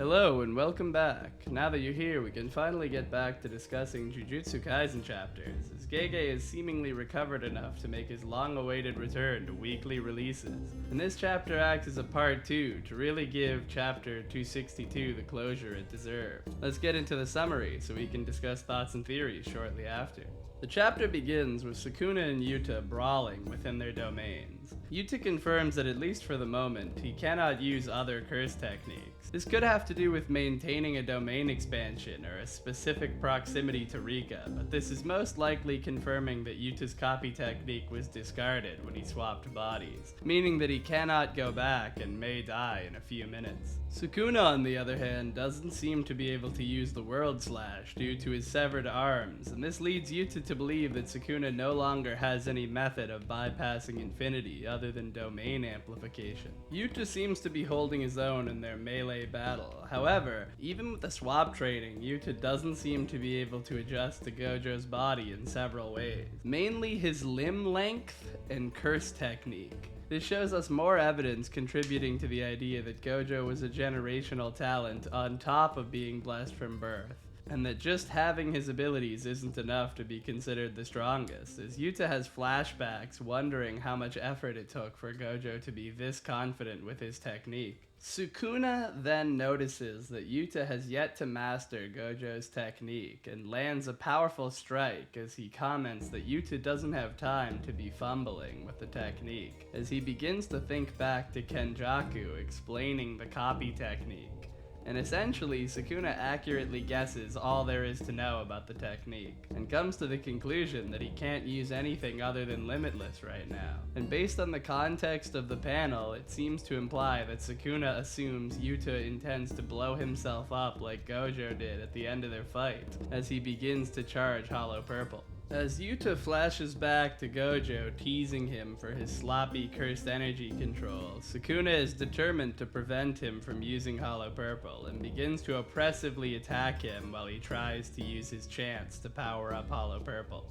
Hello and welcome back. Now that you're here, we can finally get back to discussing Jujutsu Kaisen chapters, as Gege is seemingly recovered enough to make his long-awaited return to weekly releases. And this chapter acts as a part 2 to really give chapter 262 the closure it deserved. Let's get into the summary so we can discuss thoughts and theories shortly after. The chapter begins with Sukuna and Yuta brawling within their domains. Yuta confirms that at least for the moment, he cannot use other curse techniques. This could have to do with maintaining a domain expansion or a specific proximity to Rika, but this is most likely confirming that Yuta's copy technique was discarded when he swapped bodies, meaning that he cannot go back and may die in a few minutes. Sukuna, on the other hand, doesn't seem to be able to use the World Slash due to his severed arms, and this leads Yuta to believe that Sukuna no longer has any method of bypassing infinity other than domain amplification. Yuta seems to be holding his own in their melee battle. However, even with the swap training, Yuta doesn't seem to be able to adjust to Gojo's body in several ways, mainly his limb length and curse technique. This shows us more evidence contributing to the idea that Gojo was a generational talent on top of being blessed from birth, and that just having his abilities isn't enough to be considered the strongest, as Yuta has flashbacks wondering how much effort it took for Gojo to be this confident with his technique. Sukuna then notices that Yuta has yet to master Gojo's technique and lands a powerful strike as he comments that Yuta doesn't have time to be fumbling with the technique, as he begins to think back to Kenjaku explaining the copy technique. And essentially, Sukuna accurately guesses all there is to know about the technique, and comes to the conclusion that he can't use anything other than Limitless right now. And based on the context of the panel, it seems to imply that Sukuna assumes Yuta intends to blow himself up like Gojo did at the end of their fight, as he begins to charge Hollow Purple. As Yuta flashes back to Gojo teasing him for his sloppy cursed energy control, Sukuna is determined to prevent him from using Hollow Purple and begins to oppressively attack him while he tries to use his chance to power up Hollow Purple.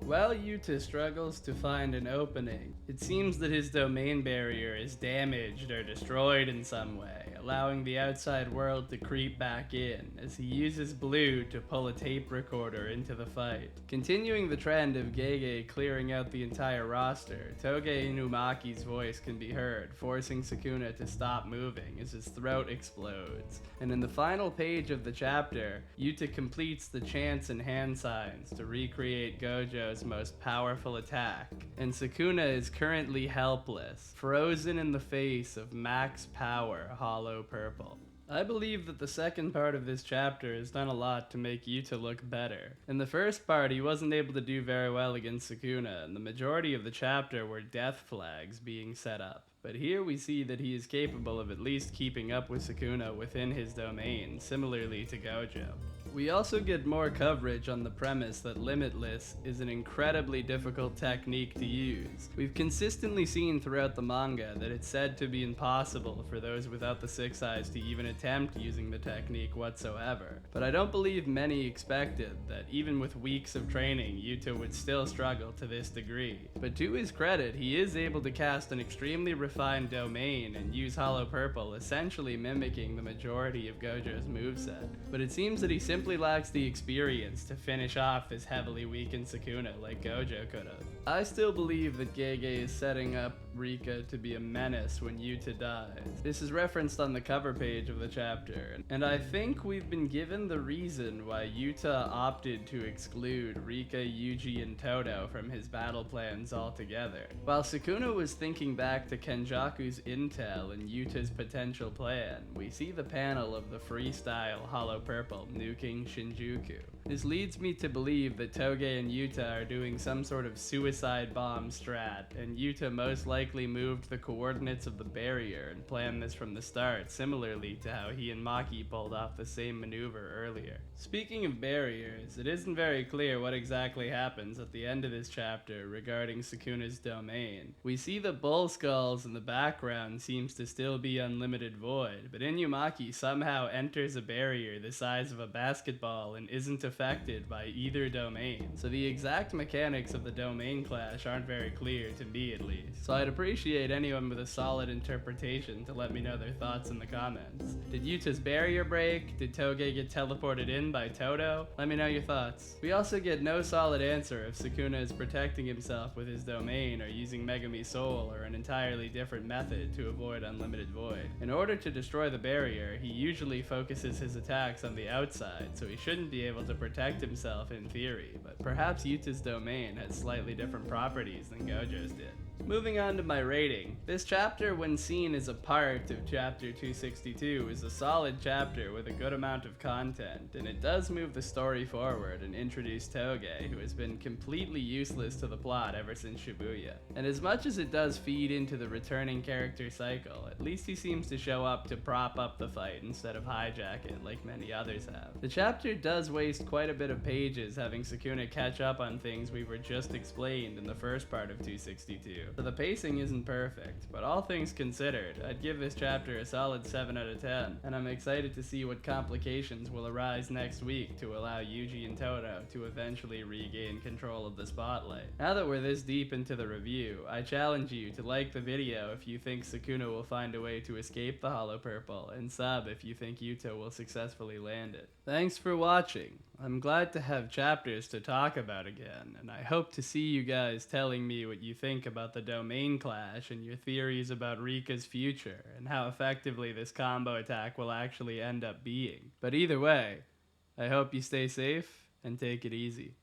While Yuta struggles to find an opening, it seems that his domain barrier is damaged or destroyed in some way, allowing the outside world to creep back in as he uses blue to pull a tape recorder into the fight. Continuing the trend of Gege clearing out the entire roster, Toge Inumaki's voice can be heard, forcing Sukuna to stop moving as his throat explodes. And in the final page of the chapter, Yuta completes the chants and hand signs to recreate Gojo's most powerful attack, and Sukuna is currently helpless, frozen in the face of max power Hollow Purple. I believe that the second part of this chapter has done a lot to make Yuta look better. In the first part, he wasn't able to do very well against Sukuna, and the majority of the chapter were death flags being set up. But here we see that he is capable of at least keeping up with Sukuna within his domain, similarly to Gojo. We also get more coverage on the premise that Limitless is an incredibly difficult technique to use. We've consistently seen throughout the manga that it's said to be impossible for those without the six eyes to even attempt using the technique whatsoever. But I don't believe many expected that even with weeks of training, Yuta would still struggle to this degree. But to his credit, he is able to cast an extremely refined domain and use Hollow Purple, essentially mimicking the majority of Gojo's moveset. But it seems that he simply lacks the experience to finish off his heavily weakened Sukuna like Gojo could have. I still believe that Gege is setting up Rika to be a menace when Yuta dies. This is referenced on the cover page of the chapter, and I think we've been given the reason why Yuta opted to exclude Rika, Yuji, and Todo from his battle plans altogether. While Sukuna was thinking back to Kenjaku's intel and Yuta's potential plan, we see the panel of the freestyle Hollow Purple nuking Shinjuku. This leads me to believe that Toge and Yuta are doing some sort of suicide bomb strat, and Yuta most likely moved the coordinates of the barrier and planned this from the start, similarly to how he and Maki pulled off the same maneuver earlier. Speaking of barriers, it isn't very clear what exactly happens at the end of this chapter regarding Sukuna's domain. We see the bull skulls in the background seems to still be unlimited void, but Inumaki somehow enters a barrier the size of a basketball and isn't affected by either domain, so the exact mechanics of the domain clash aren't very clear to me at least. So I'd appreciate anyone with a solid interpretation to let me know their thoughts in the comments. Did Yuta's barrier break? Did Toge get teleported in by Todo? Let me know your thoughts. We also get no solid answer if Sukuna is protecting himself with his domain or using Megami Soul or an entirely different method to avoid Unlimited Void. In order to destroy the barrier, he usually focuses his attacks on the outside, so he shouldn't be able to protect himself in theory, but perhaps Yuta's domain has slightly different properties than Gojo's did. Moving on to my rating. This chapter, when seen as a part of chapter 262, is a solid chapter with a good amount of content, and it does move the story forward and introduce Toge, who has been completely useless to the plot ever since Shibuya. And as much as it does feed into the returning character cycle, at least he seems to show up to prop up the fight instead of hijack it like many others have. The chapter does waste quite a bit of pages having Sukuna catch up on things we were just explained in the first part of 262. So the pacing isn't perfect, but all things considered, I'd give this chapter a solid 7 out of 10, and I'm excited to see what complications will arise next week to allow Yuji and Todo to eventually regain control of the spotlight. Now that we're this deep into the review, I challenge you to like the video if you think Sukuna will find a way to escape the Hollow Purple, and sub if you think Yuta will successfully land it. Thanks for watching. I'm glad to have chapters to talk about again, and I hope to see you guys telling me what you think about the domain clash and your theories about Rika's future and how effectively this combo attack will actually end up being. But either way, I hope you stay safe and take it easy.